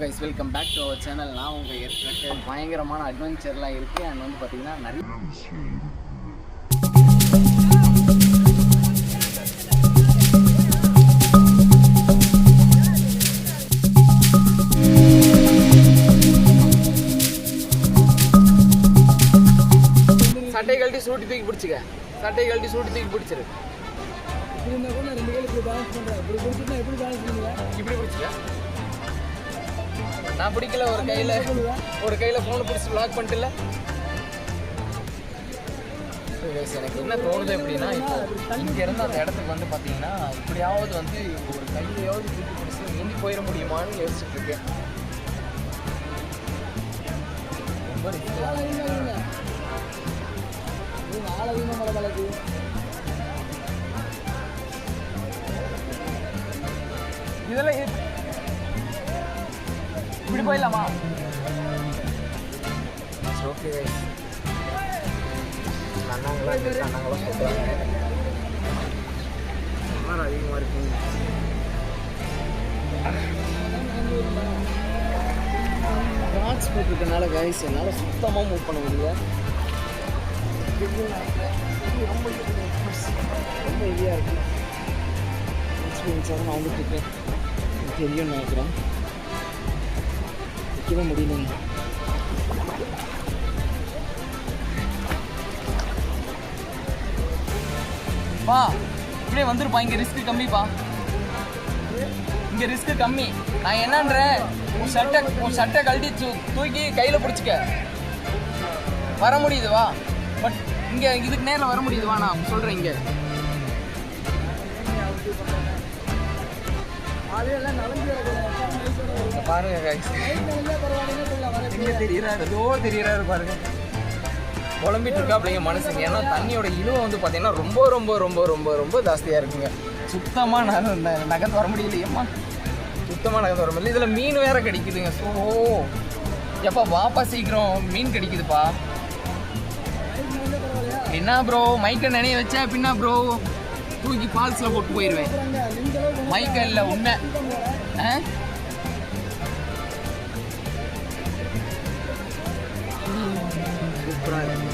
Guys, welcome back to our channel. நான் உங்கள் ஏற்கனவே பயங்கரமான அட்வென்ச்சர்லாம் இருக்குது. அண்ட் வந்து பார்த்தீங்கன்னா நிறைய சட்டை கழட்டி சூட்டி தூக்கி பிடிச்சிக்க. சட்டை கழட்டி சூட்டி தூக்கி பிடிச்சிரு. இப்படி பிடிச்சிக்க. நான் பிடிக்கல. ஒரு கையில் ஃபோனை பிடிச்சி லாக் பண்ணிட்டுல. எனக்கு என்ன தோணுது அப்படின்னா, இப்போ இங்கேருந்து அந்த இடத்துக்கு வந்து பார்த்தீங்கன்னா இப்படியாவது வந்து ஒரு கையிலையாவது தூக்கி பிடிச்சி நீந்தி போயிட முடியுமான்னு யோசிச்சுட்டு இருக்கேன். இதெல்லாம் இப்படி போயிடலாமா? ஓகே கைஸ், அண்ணாங்களும் சொல்கிறாங்க அதிகமாக இருக்குங்க. ராக்ஸ் போட்டிருக்கனால கைஸ் என்னால் சுத்தமாக மூவ் பண்ண முடியல. ரொம்ப ஈஸியாக இருக்குது. எக்ஸ்பீரியன்ஸாக நான் வந்துட்டு இருக்கேன். தெரியும்னு நினைக்கிறேன். வைக்கவே முடியலைங்க. பா இப்படியே வந்துருப்பா. இங்கே ரிஸ்க்கு கம்மிப்பா. இங்கே ரிஸ்க்கு கம்மி. நான் என்னன்றேன், உன் சட்டை கழட்டி தூக்கி கையில் பிடிச்சிக்க. வர முடியுது வா. பட் இங்கே இதுக்கு நேரில் வர முடியுது வா. நான் சொல்கிறேன். இங்கே பாருங்க கைஸ், எங்கே தெரியுறாரு பாருங்க. குழம்பிட்டு இருக்கா அப்படிங்க மனுஷங்க. ஏன்னா தண்ணியோட இழுவை வந்து பார்த்தீங்கன்னா ரொம்ப ரொம்ப ரொம்ப ரொம்ப ரொம்ப ஜாஸ்தியாக இருக்குங்க. சுத்தமாக நகர்ந்து வர முடியலையம்மா. சுத்தமாக நகர்ந்து வர முடியல. இதில் மீன் வேற கிடைக்குதுங்க. ஸோ எப்பா வாப்பா சீக்கிரம் மீன் கிடைக்குதுப்பா. என்ன ப்ரோ மைக்கை நினைய வச்சா பின்னா ப்ரோ தூக்கி ஃபால்ஸில் போட்டு போயிடுவேன். மைக்கை இல்லை உண்மை. சூப்பராக இருக்கு.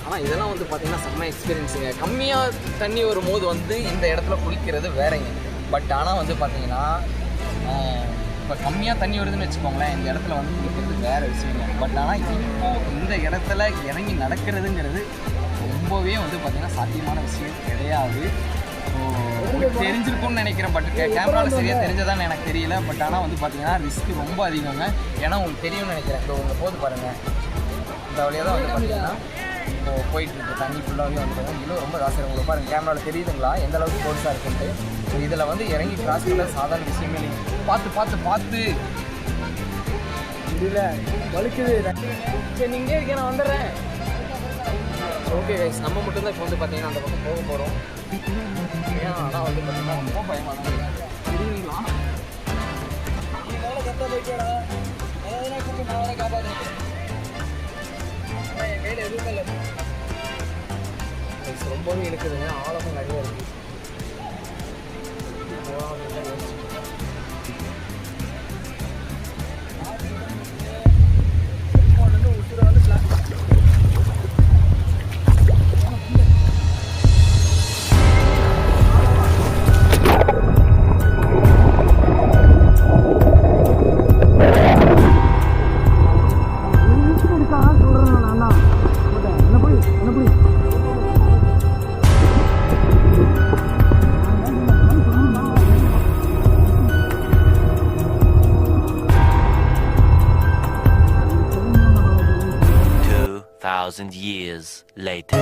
ஆனால் இதெல்லாம் வந்து பார்த்தீங்கன்னா செம்ம எக்ஸ்பீரியன்ஸுங்க. கம்மியாக தண்ணி வரும்போது வந்து இந்த இடத்துல குளிக்கிறது வேறங்க. பட் ஆனால் வந்து பார்த்தீங்கன்னா இப்போ கம்மியாக தண்ணி வருதுன்னு வச்சுக்கோங்களேன், இந்த இடத்துல வந்து குளிக்கிறது வேறு விஷயங்க. பட் ஆனால் இப்போது இந்த இடத்துல இறங்கி நடக்கிறதுங்கிறது ரொம்பவே வந்து பார்த்தீங்கன்னா சாத்தியமான விஷயம் கிடையாது. ஸோ தெரிஞ்சிருக்கும்னு நினைக்கிறேன். பட் கேமராவில் சரியாக தெரிஞ்சதான்னு எனக்கு தெரியல. பட் ஆனால் வந்து பார்த்தீங்கன்னா ரிஸ்க்கு ரொம்ப அதிகங்க. ஏன்னா உங்களுக்கு தெரியும்னு நினைக்கிறேன். இப்போ உங்கள் போது பாருங்கள், இந்த வழியாக தான் வந்து பார்த்தீங்கன்னா இப்போது போயிட்டுருக்கு. தண்ணி ஃபுல்லாகவே வந்து பார்த்தீங்கன்னா இன்னும் ரொம்ப ஜாஸ்தியாக உங்களுக்கு பாருங்கள். கேமராவில் தெரியுதுங்களா எந்த அளவுக்கு கோர்ஸாக இருக்குன்ட்டு. ஸோ இதில் வந்து இறங்கி கிராஸ் பண்ண சாதாரண விஷயமே இல்லைங்க. பார்த்து இல்லை வலிக்குது. சரி நீங்கள் இருக்கேன், நான் வந்துடுறேன். ஓகே கைஸ், நம்ம மட்டும்தான் இப்போ வந்து பார்த்தீங்கன்னா அந்த பக்கம் போக போகிறோம். ஏன் ஆனால் வந்து பார்த்தீங்கன்னா ரொம்ப பயமாக தான் தெரியுங்களா. என் கையில் எதுவுமே இல்லை. ரொம்பவே இருக்குதுங்க. ஆழமும் நிறைய இருக்குது. Years later.